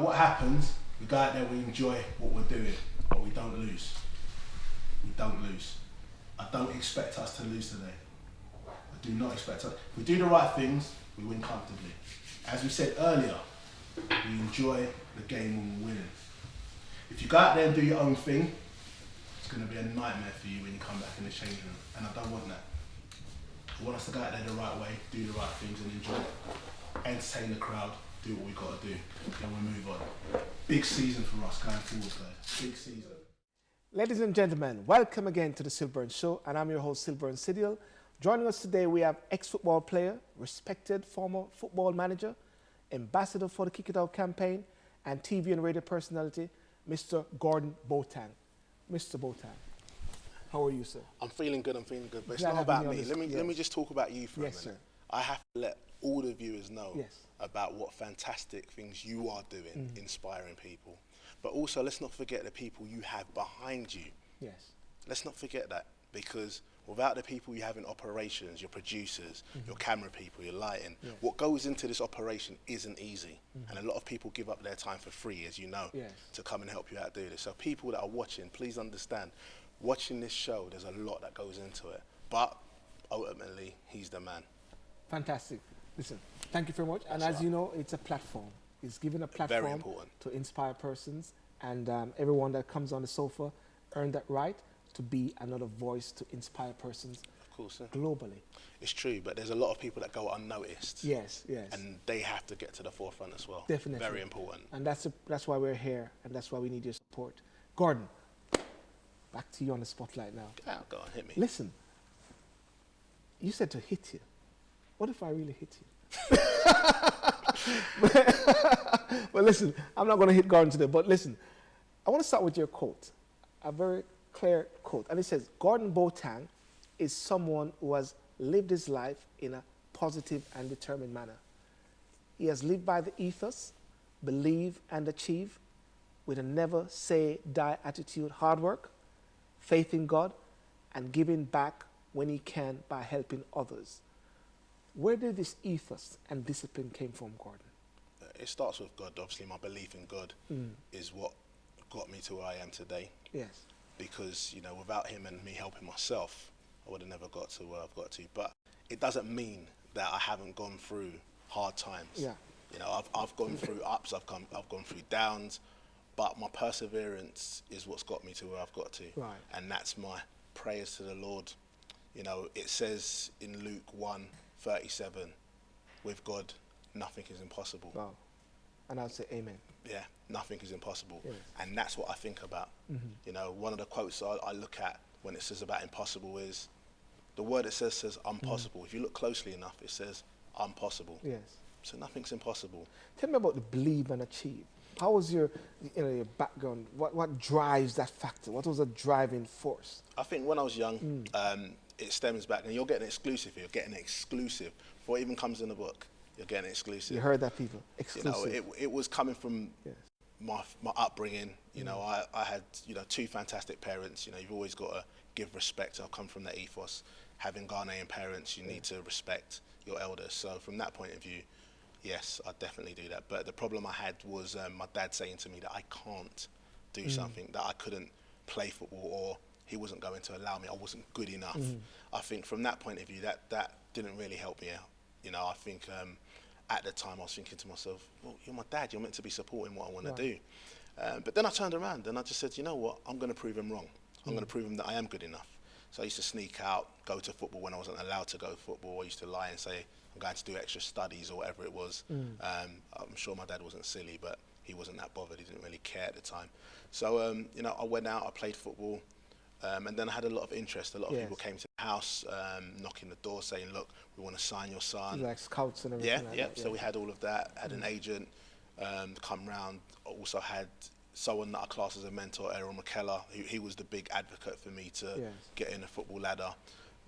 what happens, we go out there, we enjoy what we're doing, but we don't lose. We don't lose. I don't expect us to lose today. I do not expect us. If we do the right things, we win comfortably. As we said earlier, we enjoy the game when we're winning. If you go out there and do your own thing, it's going to be a nightmare for you when you come back in the change room, and I don't want that. I want us to go out there the right way, do the right things and enjoy it. Entertain the crowd, do what we've got to do, then we move on. Big season for us going forward, guys. Big season. Ladies and gentlemen, welcome again to the SYLBOURNE Show, and I'm your host, SYLBOURNE Sydial. Joining us today, we have ex-football player, respected former football manager, ambassador for the Kick It Out campaign, and TV and radio personality, Mr. Gordon Boateng. Mr. Boateng, how are you, sir? I'm feeling good, but it's not about me. Let me just talk about you for a minute. Sir. I have to let all the viewers know Yes. about what fantastic things you are doing, inspiring people. But also, let's not forget the people you have behind you. Yes. Let's not forget that, because without the people you have in operations, your producers, your camera people, your lighting, what goes into this operation isn't easy. And a lot of people give up their time for free, as you know, to come and help you out do this. So people that are watching, please understand, watching this show, there's a lot that goes into it. But ultimately, he's the man. Fantastic. Listen, thank you very much. And as you know, it's a platform. It's given a platform Very important. to inspire persons, and everyone that comes on the sofa earned that right to be another voice to inspire persons Of course, sir. globally. It's true, but there's a lot of people that go unnoticed. Yes, yes. And they have to get to the forefront as well. Definitely. Very important. And that's why we're here, and that's why we need your support. Gordon, back to you on the spotlight now. Go on, hit me. Listen, you said to hit you. What if I really hit you? But listen, I'm not going to hit Gordon today, but listen, I want to start with your quote, a very clear quote. And it says, Gordon Boateng is someone who has lived his life in a positive and determined manner. He has lived by the ethos, believe and achieve, with a never say die attitude, hard work, faith in God, and giving back when he can by helping others. Where did this ethos and discipline came from, Gordon? It starts with God. Obviously, my belief in God is what got me to where I am today. Yes. Because, you know, without him and me helping myself, I would have never got to where I've got to. But it doesn't mean that I haven't gone through hard times. Yeah. You know, I've gone through ups, I've gone through downs, but my perseverance is what's got me to where I've got to. Right. And that's my prayers to the Lord. You know, it says in Luke 1:37, with God, nothing is impossible. Wow. And I'll say amen. Yeah, nothing is impossible. Yes. And that's what I think about. You know, one of the quotes I look at when it says about impossible is, the word it says impossible. If you look closely enough, it says impossible. Yes. So nothing's impossible. Tell me about the believe and achieve. How was your background? What drives that factor? What was the driving force? I think when I was young, it stems back, and you're getting exclusive here. You're getting exclusive. Before it even comes in the book, you're getting exclusive. You heard that, people. Exclusive. You know, it was coming from my upbringing. You know, I had, you know, two fantastic parents. You know, you've always got to give respect. I've come from that ethos. Having Ghanaian parents, you need to respect your elders. So from that point of view, yes, I definitely do that. But the problem I had was my dad saying to me that I can't do something, that I couldn't play football, or he wasn't going to allow me. I wasn't good enough. I think from that point of view, that didn't really help me out. You know, I think at the time I was thinking to myself, well, you're my dad, you're meant to be supporting what I want to do. But then I turned around and I just said, you know what, I'm going to prove him wrong. I'm going to prove him that I am good enough. So I used to sneak out, go to football when I wasn't allowed to go to football. I used to lie and say, I'm going to do extra studies or whatever it was. I'm sure my dad wasn't silly, but he wasn't that bothered. He didn't really care at the time. So, you know, I went out, I played football. And then I had a lot of interest. A lot of people came to the house, knocking the door, saying, "Look, we want to sign your son." Like scouts and everything. Yeah. So we had all of that. Had an agent come round. Also had someone that I class as a mentor, Errol McKellar. He was the big advocate for me to get in a football ladder,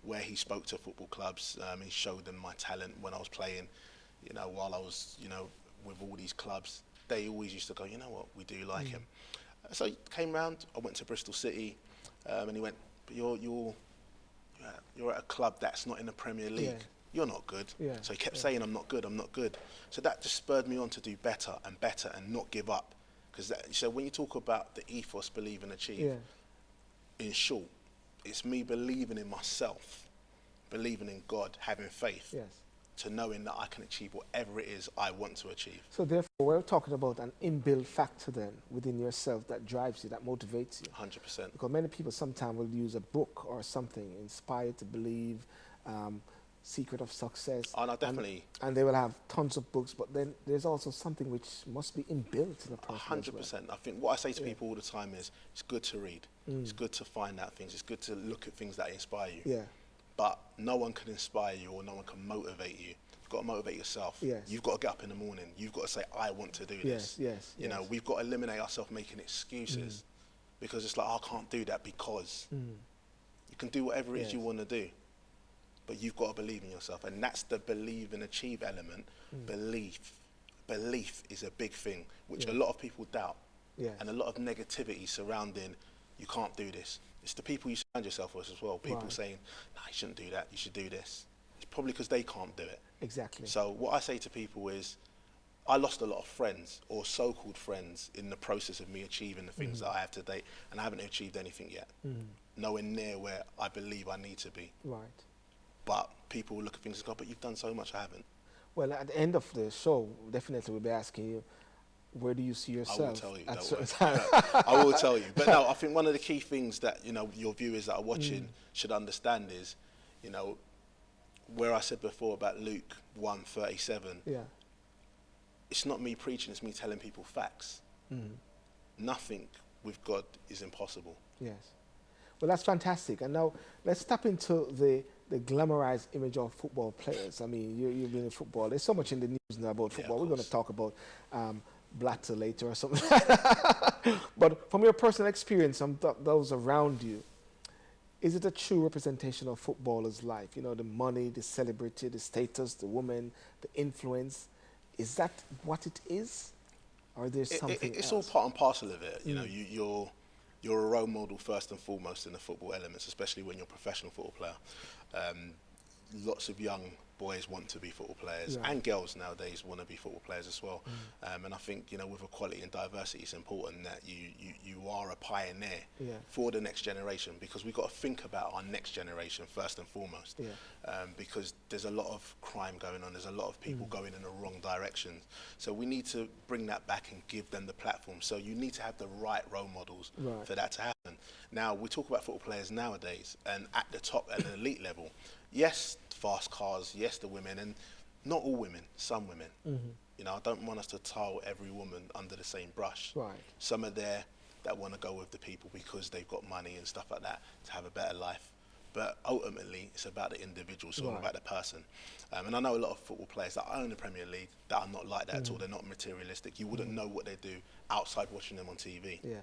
where he spoke to football clubs. He showed them my talent when I was playing. You know, while I was, you know, with all these clubs, they always used to go, "You know what, we do like him." So he came round. I went to Bristol City. And he went, but you're at a club that's not in the Premier League. you're not good. Yeah, So he kept saying, I'm not good, I'm not good. So that just spurred me on to do better and better and not give up. Because so when you talk about the ethos, believe and achieve, yeah, in short, it's me believing in myself, believing in God, having faith, yes. to knowing that I can achieve whatever it is I want to achieve. So therefore, we're talking about an inbuilt factor then within yourself that drives you, that motivates you. 100%. Because many people sometimes will use a book or something, inspired to believe, secret of success. Oh, no, definitely. And they will have tons of books, but then there's also something which must be inbuilt in a person. 100%. I think what I say to people all the time is, it's good to read. It's good to find out things. It's good to look at things that inspire you. Yeah. But no one can inspire you or no one can motivate you. You've got to motivate yourself. Yes. You've got to get up in the morning. You've got to say, I want to do this. Yes, You know, we've got to eliminate ourselves making excuses because it's like, I can't do that because. You can do whatever it is you want to do, but you've got to believe in yourself. And that's the believe and achieve element. Belief is a big thing, which a lot of people doubt. Yes. And a lot of negativity surrounding, you can't do this. It's the people you surround yourself with as well. People saying, no, you shouldn't do that, you should do this. It's probably because they can't do it. Exactly. So what I say to people is, I lost a lot of friends, or so-called friends, in the process of me achieving the things that I have today, and I haven't achieved anything yet. Nowhere near where I believe I need to be. Right. But people will look at things and go, but you've done so much, I haven't. Well, at the end of the show, definitely we'll be asking you, where do you see yourself? I will tell you. At Don't certain worry. time? I will tell you. But no, I think one of the key things that, you know, your viewers that are watching should understand is, you know, where I said before about Luke 1:37, Yeah. it's not me preaching, it's me telling people facts. Nothing with God is impossible. Yes. Well, that's fantastic. And now let's tap into the glamorized image of football players. I mean, you've been in football. There's so much in the news now about football. We're going to talk about Blatter later or something like that. But from your personal experience and those around you, is it a true representation of footballers' life? You know, the money, the celebrity, the status, the woman, the influence. Is that what it is? Or there's something it's else? all part and parcel of it. You know, you're a role model first and foremost in the football elements, especially when you're a professional football player. Lots of young boys want to be football players, and girls nowadays want to be football players as well. And I think, you know, with equality and diversity, it's important that you are a pioneer for the next generation, because we've got to think about our next generation first and foremost. Because there's a lot of crime going on, there's a lot of people going in the wrong direction. So we need to bring that back and give them the platform. So you need to have the right role models for that to happen. Now, we talk about football players nowadays, and at the top and the elite level, yes, fast cars, yes, the women, and not all women, some women. You know, I don't want us to tile every woman under the same brush. Right. Some are there that want to go with the people because they've got money and stuff like that to have a better life. But ultimately, it's about the individual, it's all about the person. And I know a lot of football players that own the Premier League that are not like that at all. They're not materialistic. You wouldn't know what they do outside watching them on TV. Yeah.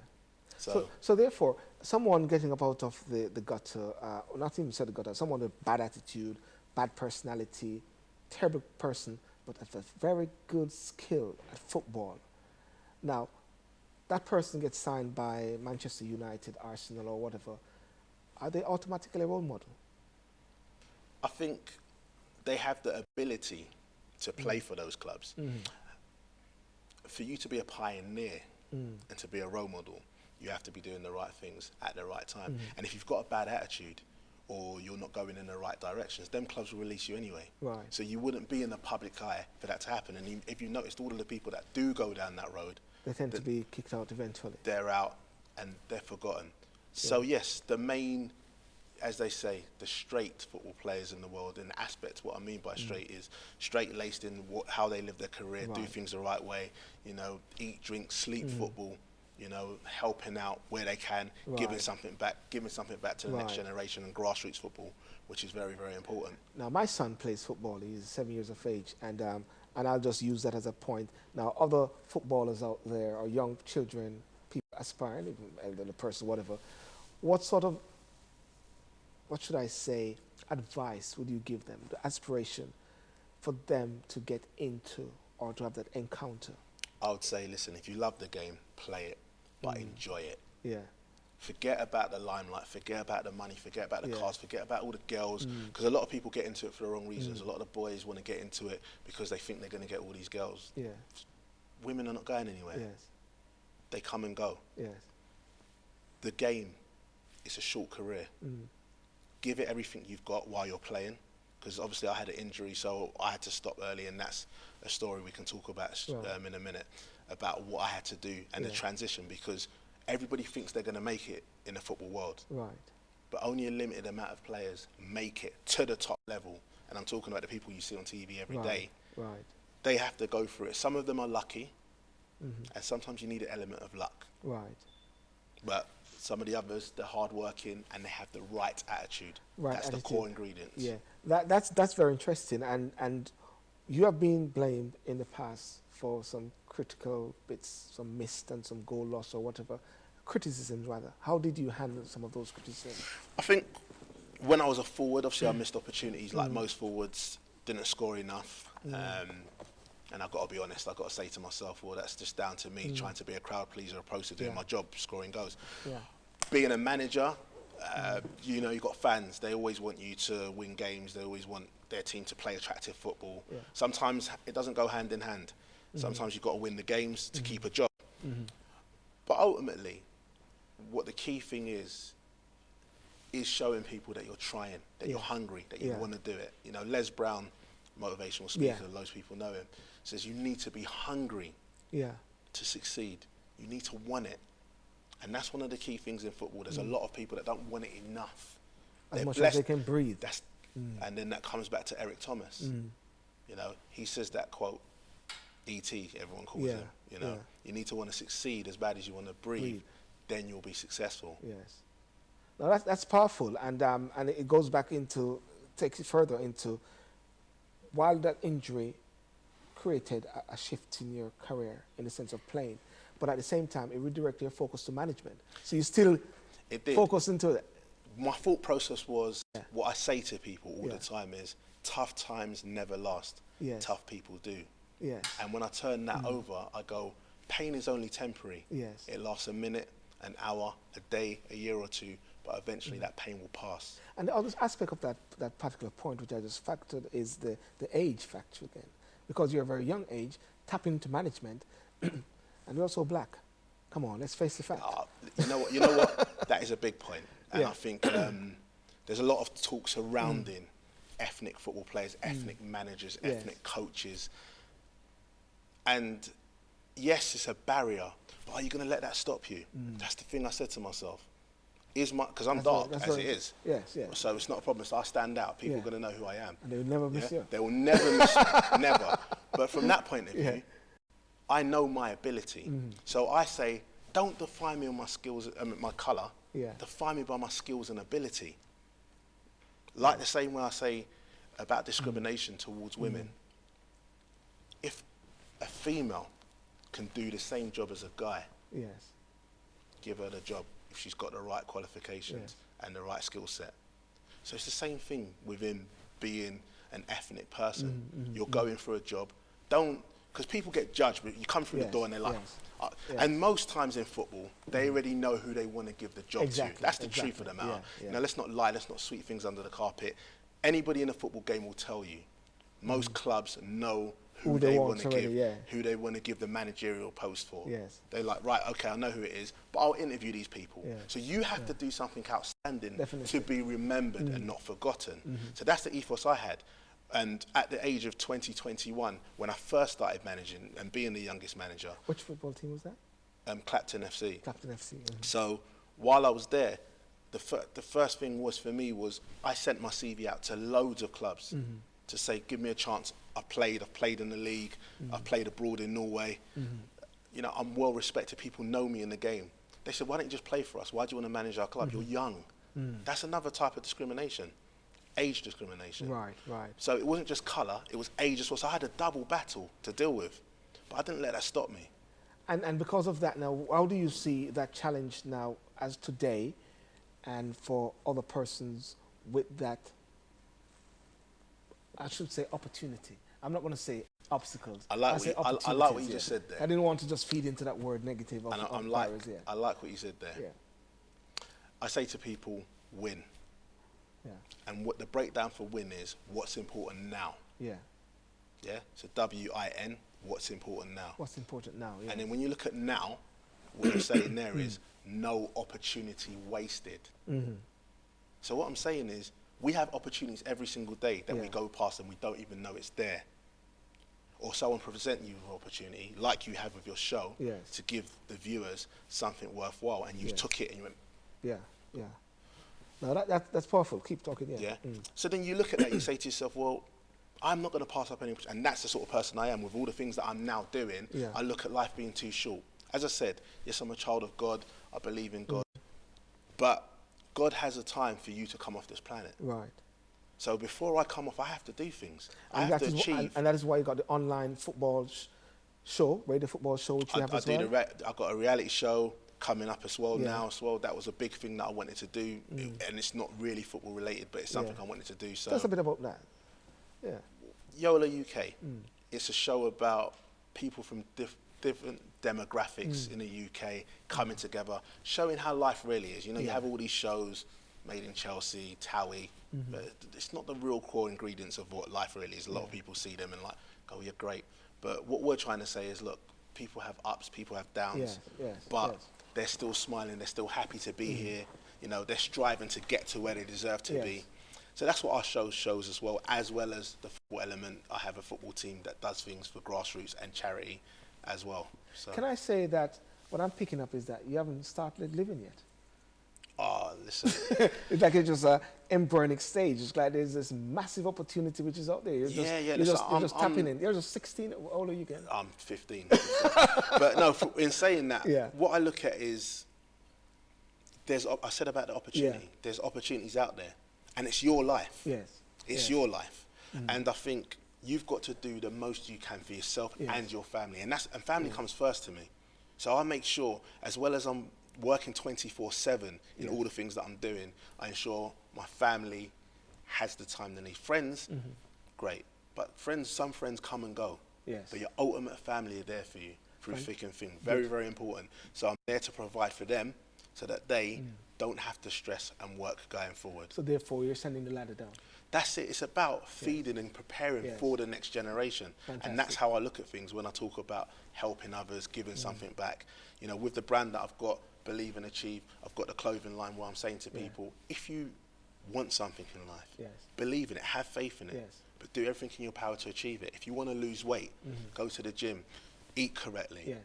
So therefore, someone getting up out of the gutter, not even said the gutter, someone with bad attitude, bad personality, terrible person, but with a very good skill at football. Now, that person gets signed by Manchester United, Arsenal, or whatever. Are they automatically a role model? I think they have the ability to play for those clubs. For you to be a pioneer and to be a role model, you have to be doing the right things at the right time. And if you've got a bad attitude or you're not going in the right directions, them clubs will release you anyway. Right. So you wouldn't be in the public eye for that to happen. And if you noticed, all of the people that do go down that road, They tend to be kicked out eventually. they're out and they're forgotten. So yes, the main, as they say, the straight football players in the world, in aspects, what I mean by straight is straight-laced in how they live their career, do things the right way, you know, eat, drink, sleep football, you know, helping out where they can, giving something back to the next generation, and grassroots football, which is very, very important. Now, my son plays football. He's 7 years of age, and I'll just use that as a point. Now, other footballers out there, or young children, people aspiring, even elderly person, whatever, what sort of, what should I say, advice would you give them, the aspiration for them to get into or to have that encounter? I would say, listen, if you love the game, play it, but enjoy it. Yeah. Forget about the limelight, forget about the money, forget about the Yeah. cars, forget about all the girls, because a lot of people get into it for the wrong reasons. A lot of the boys want to get into it because they think they're going to get all these girls. Yeah. Women are not going anywhere. Yes. They come and go. Yes. The game is a short career. Give it everything you've got while you're playing, because obviously I had an injury, so I had to stop early, and that's a story we can talk about in a minute, about what I had to do and the transition, because everybody thinks they're going to make it in the football world. Right. But only a limited amount of players make it to the top level. And I'm talking about the people you see on TV every day. Right. They have to go through it. Some of them are lucky, and sometimes you need an element of luck. Right. But some of the others, they're hardworking and they have the right attitude. Right That's attitude. the core ingredients. Yeah. That's very interesting. And you have been blamed in the past for some critical bits, some missed and some goal loss or whatever. Criticisms, rather. How did you handle some of those criticisms? I think when I was a forward, obviously I missed opportunities like most forwards, didn't score enough. And I've got to be honest, I've got to say to myself, well, that's just down to me trying to be a crowd pleaser opposed to doing my job, scoring goals. Yeah. Being a manager, you know, you've got fans. They always want you to win games. They always want their team to play attractive football. Yeah. Sometimes it doesn't go hand in hand. Sometimes you've got to win the games to keep a job. But ultimately, what the key thing is showing people that you're trying, that you're hungry, that you want to do it. You know, Les Brown, motivational speaker, loads of people know him, says you need to be hungry to succeed. You need to want it. And that's one of the key things in football. There's a lot of people that don't want it enough. As much blessed. as they can breathe. That's, and then that comes back to Eric Thomas. You know, he says that quote, E.T., everyone calls him. You know, you need to want to succeed as bad as you want to breathe. Then you'll be successful. Yes. Now that's powerful, and it goes back into, takes it further into, while that injury created a shift in your career in the sense of playing, but at the same time it redirected your focus to management. So you still focus into it. My thought process was, what I say to people all the time is, tough times never last. Yes. Tough people do. Yes. And when I turn that over, I go, pain is only temporary. Yes. It lasts a minute, an hour, a day, a year or two, but eventually that pain will pass. And the other aspect of that particular point, which I just factored, is the age factor again. Because you're a very young age, tap into management, and you're also black. Come on, let's face the fact. You know what? That is a big point. And I think there's a lot of talk surrounding ethnic football players, ethnic managers, ethnic coaches. And yes, it's a barrier, but are you going to let that stop you? That's the thing I said to myself. Because I'm dark, as it is. Yes, yes. So it's not a problem. So I stand out. People are going to know who I am. And they will never miss you. They will never miss me, never. But from that point of view, I know my ability. So I say, don't define me on my skills, my colour. Define me by my skills and ability. Like the same way I say about discrimination towards women. If a female can do the same job as a guy, give her the job if she's got the right qualifications and the right skill set. So it's the same thing within being an ethnic person. You're going for a job. Because people get judged, but you come through the door and they're like, and most times in football, they already know who they want to give the job to. That's the truth of the matter. You know, let's not lie, let's not sweep things under the carpet. Anybody in a football game will tell you, most clubs know who they want to give, who they want to give the managerial post for. They're like, right, okay, I know who it is, but I'll interview these people. So you have to do something outstanding to be remembered and not forgotten. So that's the ethos I had. And at the age of 21, when I first started managing and being the youngest manager. Which football team was that? Clapton FC. Clapton FC. So while I was there, the first thing was for me was I sent my CV out to loads of clubs to say, give me a chance. I've played in the league, I've played abroad in Norway. You know, I'm well respected, people know me in the game. They said, why don't you just play for us? Why do you want to manage our club? You're young. That's another type of discrimination. Age discrimination. Right, right. So it wasn't just colour, it was age as well. So I had a double battle to deal with, but I didn't let that stop me. And because of that now, how do you see that challenge now as today and for other persons with that, I should say opportunity. I'm not going to say obstacles. I like what you just said there. I didn't want to just feed into that word negative of I like what you said there. I say to people, win. Yeah. And what the breakdown for win is, what's important now. Yeah. Yeah? So W-I-N, what's important now. What's important now, yeah. And then when you look at now, what you're saying there is no opportunity wasted. So what I'm saying is, we have opportunities every single day that we go past and we don't even know it's there. Or someone present you with an opportunity, like you have with your show, to give the viewers something worthwhile, and you took it and you went, yeah, yeah. No, that's powerful. Keep talking, yeah. So then you look at that, you say to yourself, well, I'm not going to pass up any opportunity. And that's the sort of person I am. With all the things that I'm now doing, I look at life being too short. As I said, yes, I'm a child of God. I believe in God. But God has a time for you to come off this planet. Right. So before I come off, I have to do things. I And have to achieve. and that is why you got the online football show, radio football show, which you have as well. I got a reality show coming up as well now as well. That was a big thing that I wanted to do, and it's not really football related, but it's something I wanted to do. So tell us a bit about that. Yeah. Yola UK. It's a show about people from different demographics in the UK coming together, showing how life really is. You know, you have all these shows, Made in Chelsea, Towie, but it's not the real core ingredients of what life really is. A lot of people see them and like, oh, you're great. But what we're trying to say is, look, people have ups, people have downs, but they're still smiling, they're still happy to be here. You know, they're striving to get to where they deserve to be. So that's what our show shows as well as the football element. I have a football team that does things for grassroots and charity as well. So. Can I say that what I'm picking up is that you haven't started living yet? Oh, listen. It's like it's just an embryonic stage. It's like there's this massive opportunity which is out there. You're just tapping in. You're just 16. How old are you again? I'm 15. But no, in saying that, what I look at is, I said about the opportunity. There's opportunities out there. And it's your life. Yes. It's your life. And I think you've got to do the most you can for yourself and your family. And family comes first to me. So I make sure, as well as I'm working 24/7 in all the things that I'm doing, I ensure my family has the time they need. Friends, great. But some friends come and go. Yes. But your ultimate family are there for you through thick and thin. Very, very important. So I'm there to provide for them so that they don't have to stress and work going forward. So therefore, you're sending the ladder down. That's it. It's about feeding and preparing for the next generation. Fantastic. And that's how I look at things when I talk about helping others, giving something back. You know, with the brand that I've got, Believe and Achieve, I've got the clothing line where I'm saying to people, if you want something in life, believe in it, have faith in it, but do everything in your power to achieve it. If you want to lose weight, go to the gym, eat correctly,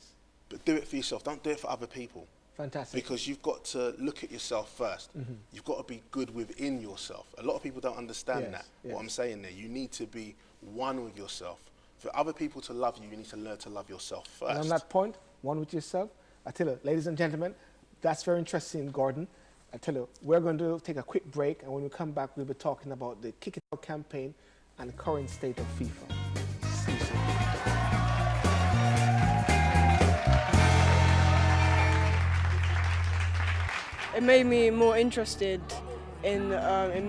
but do it for yourself. Don't do it for other people. Fantastic. Because you've got to look at yourself first. You've got to be good within yourself. A lot of people don't understand that, what I'm saying there. You need to be one with yourself. For other people to love you, you need to learn to love yourself first. And on that point, one with yourself, I tell you, ladies and gentlemen, that's very interesting, Gordon. I tell you, we're going to take a quick break, and when we come back, we'll be talking about the Kick It Out campaign and the current state of FIFA. See you soon. It made me more interested in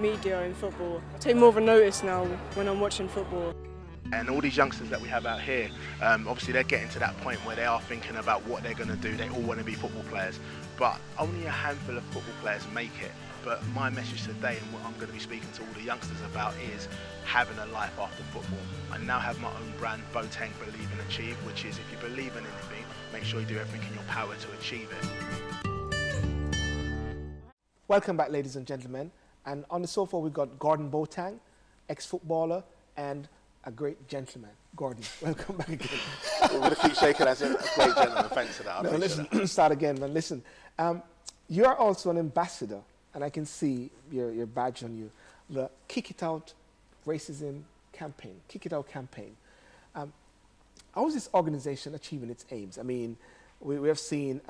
media and football. I take more of a notice now when I'm watching football. And all these youngsters that we have out here, obviously they're getting to that point where they are thinking about what they're going to do. They all want to be football players, but only a handful of football players make it. But my message today and what I'm going to be speaking to all the youngsters about is having a life after football. I now have my own brand, Boateng Believe and Achieve, which is if you believe in anything, make sure you do everything in your power to achieve it. Welcome back, ladies and gentlemen. And on the sofa, we've got Gordon Boateng, ex-footballer and a great gentleman. Gordon, welcome back again. We're going to keep shaking as a great gentleman. Thanks for that. No, listen, start again, man. Listen, you're also an ambassador, and I can see your badge on you, the Kick It Out Racism campaign, Kick It Out campaign. How is this organization achieving its aims? I mean, we have seen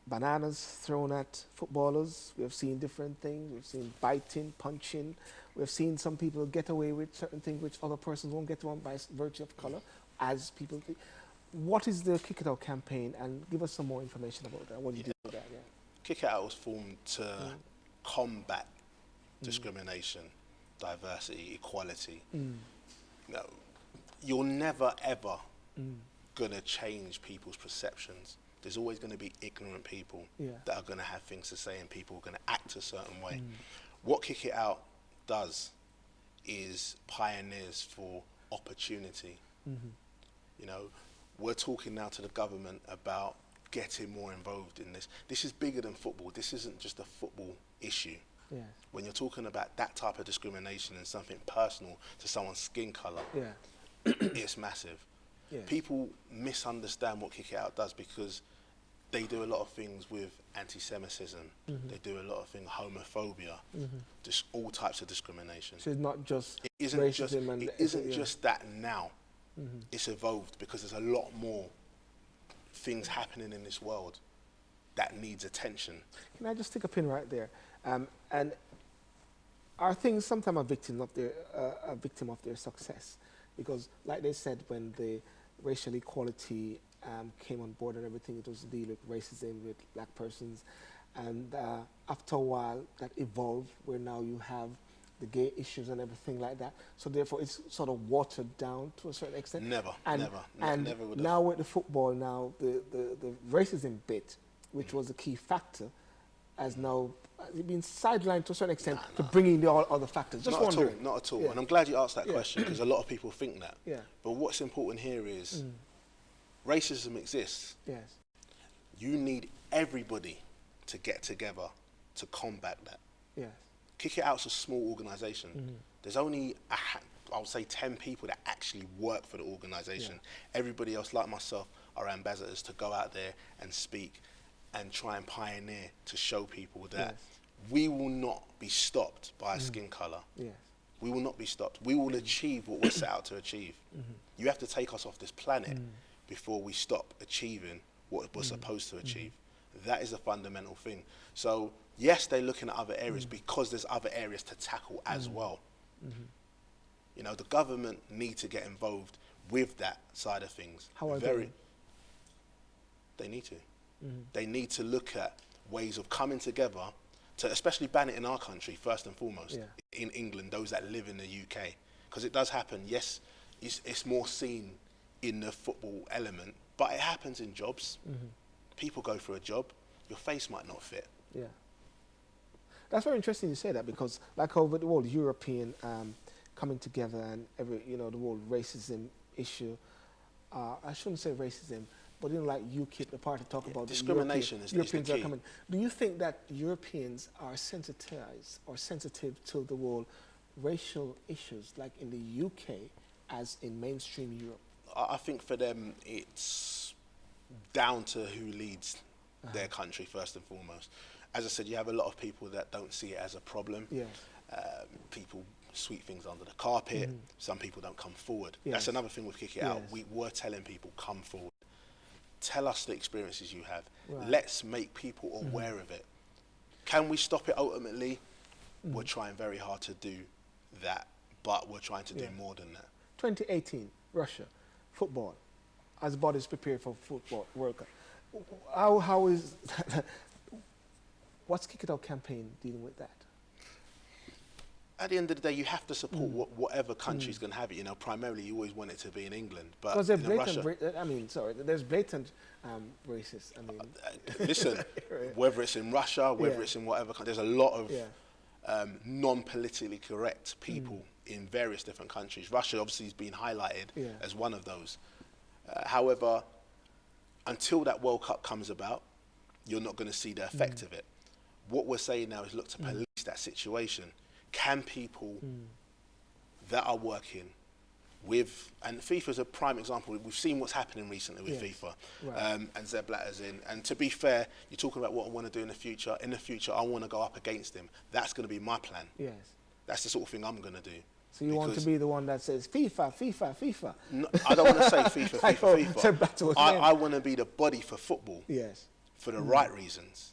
bananas thrown at footballers. We have seen different things. We've seen biting, punching. We've seen some people get away with certain things which other persons won't get on by virtue of color, as people think. What is the Kick It Out campaign? And give us some more information about that. What do you do with that? Yeah. Kick It Out was formed to combat discrimination, diversity, equality. You're never, ever going to change people's perceptions there's always going to be ignorant people that are going to have things to say, and people are going to act a certain way. What Kick It Out does is pioneers for opportunity. You know, we're talking now to the government about getting more involved in this. This is bigger than football. This isn't just a football issue. When you're talking about that type of discrimination and something personal to someone's skin colour, it's massive. People misunderstand what Kick It Out does because they do a lot of things with anti-Semitism. They do a lot of things, homophobia, just all types of discrimination. So it's not just it isn't racism just that now. It's evolved because there's a lot more things happening in this world that needs attention. Can I just stick a pin right there? And are things sometimes a victim of their success? Because, like they said, when the racial equality came on board and everything, it was to deal with racism with black persons, and after a while that evolved, where now you have the gay issues and everything like that. So therefore, it's sort of watered down to a certain extent. Never. Now with the football, now the racism bit, which was a key factor, has now been sidelined to a certain extent to bring in the other factors. Just wondering. Not at all. And I'm glad you asked that question, because a lot of people think that. But what's important here is racism exists. You need everybody to get together to combat that. Kick It Out's a small organisation. There's only, I would say, 10 people that actually work for the organisation. Everybody else, like myself, are ambassadors to go out there and speak and try and pioneer to show people that we will not be stopped by a skin colour. We will not be stopped. We will achieve what we're set out to achieve. You have to take us off this planet before we stop achieving what we're supposed to achieve. That is a fundamental thing. So yes, they're looking at other areas because there's other areas to tackle as well. You know, the government need to get involved with that side of things. How are they? They need to. They need to look at ways of coming together to especially ban it in our country, first and foremost, in England, those that live in the UK. Because it does happen, yes, it's more seen in the football element, but it happens in jobs. People go for a job, your face might not fit. That's very interesting you say that, because like over the world, European coming together and the whole racism issue, I shouldn't say racism, but like UKIP, the party talk about discrimination is Europeans the key. are coming. Do you think that Europeans are sensitized or sensitive to the whole racial issues like in the UK as in mainstream Europe? I think for them it's down to who leads their country first and foremost. As I said, you have a lot of people that don't see it as a problem. People sweep things under the carpet. Some people don't come forward. That's another thing with Kick It Out. We were telling people, come forward. Tell us the experiences you have. Let's make people aware of it. Can we stop it ultimately? We're trying very hard to do that, but we're trying to do more than that. 2018, Russia, football, as bodies prepare for football World Cup. How is what's Kick It Out campaign dealing with that? At the end of the day, you have to support whatever country's going to have it. You know, primarily you always want it to be in England, but because there's Russia, there's blatant racist. Listen, whether it's in Russia, whether it's in whatever country, there's a lot of non-politically correct people in various different countries. Russia obviously is being highlighted as one of those. However, until that World Cup comes about, you're not going to see the effect of it. What we're saying now is look to police that situation. Can people that are working with, and FIFA's a prime example, we've seen what's happening recently with FIFA, and Sepp Blatter's in, and to be fair, you're talking about what I want to do in the future. In the future, I want to go up against him. That's going to be my plan. That's the sort of thing I'm going to do. So you want to be the one that says FIFA, FIFA, FIFA? No, I don't want to say FIFA, FIFA, FIFA. I want to be the body for football. For the right reasons.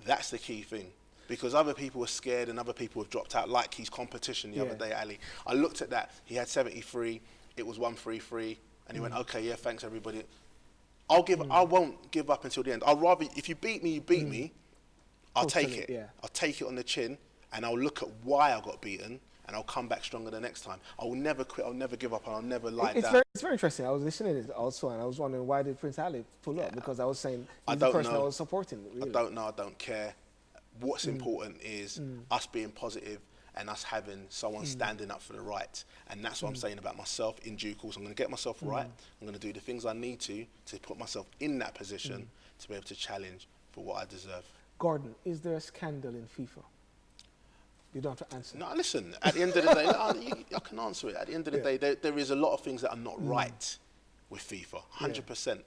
That's the key thing. Because other people were scared and other people have dropped out, like his competition the other day, Ali. I looked at that. He had 73. It was 133. And he went, okay, yeah, thanks, everybody. I won't give up until the end. I'll rather, if you beat me, you beat me. I'll take it. I'll take it on the chin, and I'll look at why I got beaten, and I'll come back stronger the next time. I will never quit, I'll never give up, and I'll never lie It's down. very interesting. I was listening to it also, and I was wondering, why did Prince Ali pull up? Because I was saying I he's the don't person know. I was supporting. Really. I don't know, I don't care. What's important is us being positive and us having someone standing up for the right. And that's what I'm saying about myself. In due course, I'm going to get myself right. I'm going to do the things I need to put myself in that position to be able to challenge for what I deserve. Gordon, is there a scandal in FIFA? You don't have to answer. No, listen, at the end of the day, I can answer it. At the end of the day, there is a lot of things that are not right with FIFA, 100%.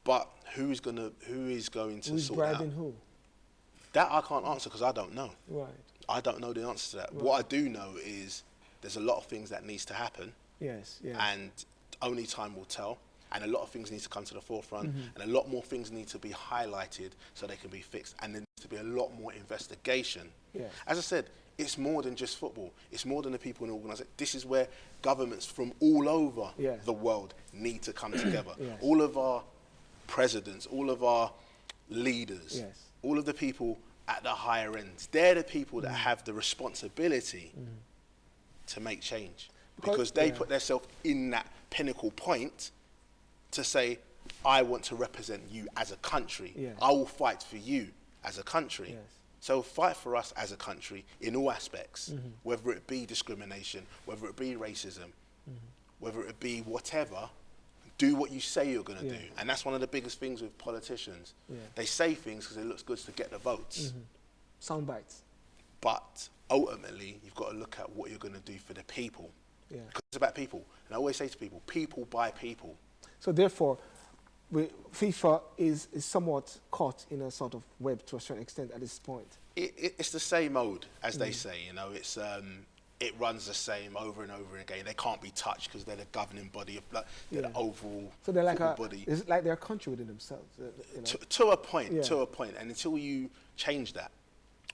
But who is going to Who's sort bribing out? who? That I can't answer because I don't know. Right. I don't know the answer to that. Right. What I do know is there's a lot of things that needs to happen. Yes, yes. And only time will tell. And a lot of things need to come to the forefront. And a lot more things need to be highlighted so they can be fixed. And there needs to be a lot more investigation. Yes. As I said, it's more than just football. It's more than the people in the organisation. This is where governments from all over the world need to come together. Yes. All of our presidents, all of our leaders, all of the people at the higher ends, they're the people that have the responsibility to make change. Because they put themselves in that pinnacle point to say, I want to represent you as a country. I will fight for you as a country. So fight for us as a country in all aspects, whether it be discrimination, whether it be racism, whether it be whatever. Do what you say you're going to do. And that's one of the biggest things with politicians. They say things because it looks good to get the votes. Sound bites. But ultimately, you've got to look at what you're going to do for the people. Because it's about people. And I always say to people, people buy people. So therefore, FIFA is somewhat caught in a sort of web to a certain extent at this point. It's the same mode, as they say. You know, it's it runs the same over and over again. They can't be touched because they're the governing body of the overall. So they're like body. It's like they're a country within themselves. You know? To a point, to a point, and until you change that,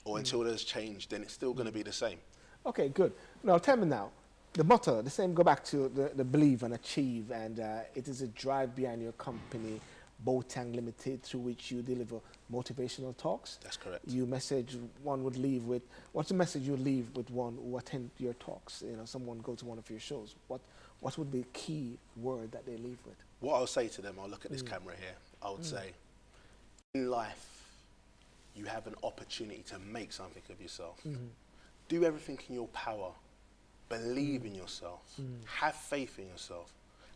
or until there's change, then it's still going to be the same. Okay, good. Now tell me now, the motto, the same. Go back to the believe and achieve, and it is a drive behind your company, Boateng Limited, through which you deliver motivational talks. That's correct. You message one would leave with, what's the message you leave with one who attend your talks? You know, someone go to one of your shows. What would be the key word that they leave with? What I'll say to them, I'll look at this camera here, I would say, in life, you have an opportunity to make something of yourself. Do everything in your power. Believe in yourself. Have faith in yourself.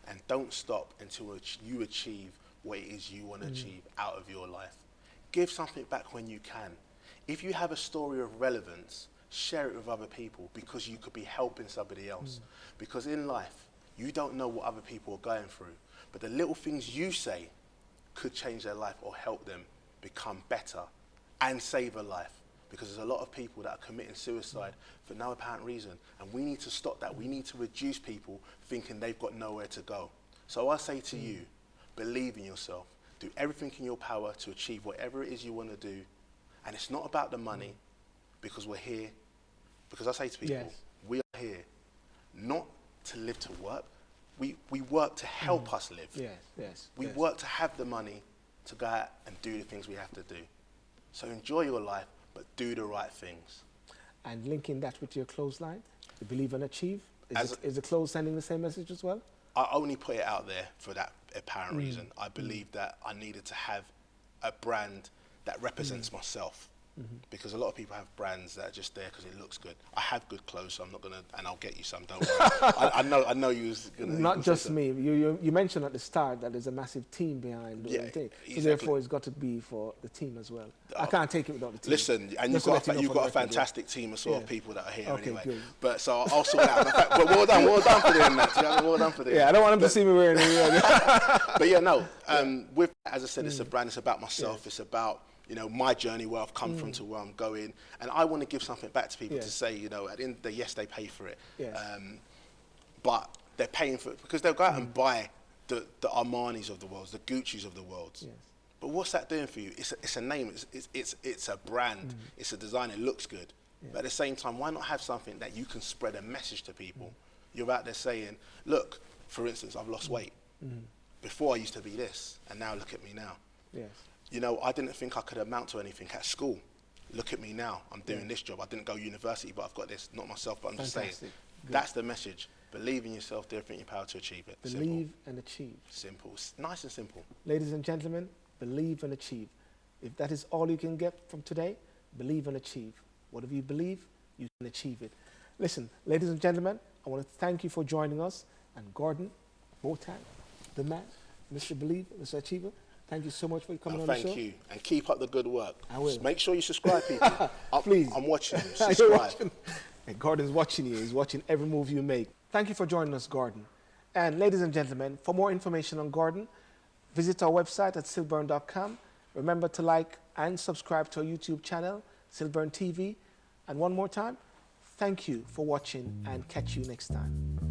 And don't stop until you achieve what it is you want to achieve out of your life. Give something back when you can. If you have a story of relevance, share it with other people because you could be helping somebody else. Because in life, you don't know what other people are going through, but the little things you say could change their life or help them become better and save a life. Because there's a lot of people that are committing suicide for no apparent reason, and we need to stop that. We need to reduce people thinking they've got nowhere to go. So I say to you, believe in yourself. Do everything in your power to achieve whatever it is you want to do. And it's not about the money, because we're here. Because I say to people, we are here not to live to work. We work to help us live. We work to have the money to go out and do the things we have to do. So enjoy your life, but do the right things. And linking that with your clothesline, the believe and achieve, is the clothes sending the same message as well? I only put it out there for that apparent reason. I believe that I needed to have a brand that represents myself. Because a lot of people have brands that are just there because it looks good. I have good clothes, so I'm not gonna, and I'll get you some. Don't worry. I know you was gonna. Not just me. You mentioned at the start that there's a massive team behind the thing. So therefore, it's got to be for the team as well. I can't take it without the team. Listen, and you've got a fantastic team as well of people that are here anyway. Good. But so I'll sort out. But well done for doing that. Well done for doing. Yeah, I don't want them to see me wearing it. But yeah, no. With as I said, it's a brand. It's about myself. It's about, you know, my journey, where I've come from to where I'm going. And I want to give something back to people to say, you know, at the end of the day, yes, they pay for it. But they're paying for it because they'll go out and buy the Armanis of the world, the Gucci's of the world. But what's that doing for you? It's a name, it's a brand, it's a design, it looks good. But at the same time, why not have something that you can spread a message to people? You're out there saying, look, for instance, I've lost weight. Before I used to be this, and now look at me now. You know, I didn't think I could amount to anything at school. look at me now. I'm doing this job. I didn't go university, but I've got this. Not myself, but I'm just saying. Fantastic. Good. That's the message. Believe in yourself, do everything in your power to achieve it. Believe and achieve. Simple. Nice and simple. Ladies and gentlemen, believe and achieve. If that is all you can get from today, believe and achieve. Whatever you believe, you can achieve it. Listen, ladies and gentlemen, I want to thank you for joining us. And Gordon Boateng, the man, Mr. Believe, Mr. Achiever, thank you so much for coming on the show. Thank you. And keep up the good work. I will. Just make sure you subscribe, people. Please. I'm watching you. You're Subscribe. watching. And Gordon's watching you. He's watching every move you make. Thank you for joining us, Gordon. And ladies and gentlemen, for more information on Gordon, visit our website at SYLBOURNE.com. Remember to like and subscribe to our YouTube channel, SYLBOURNE TV. And one more time, thank you for watching and catch you next time.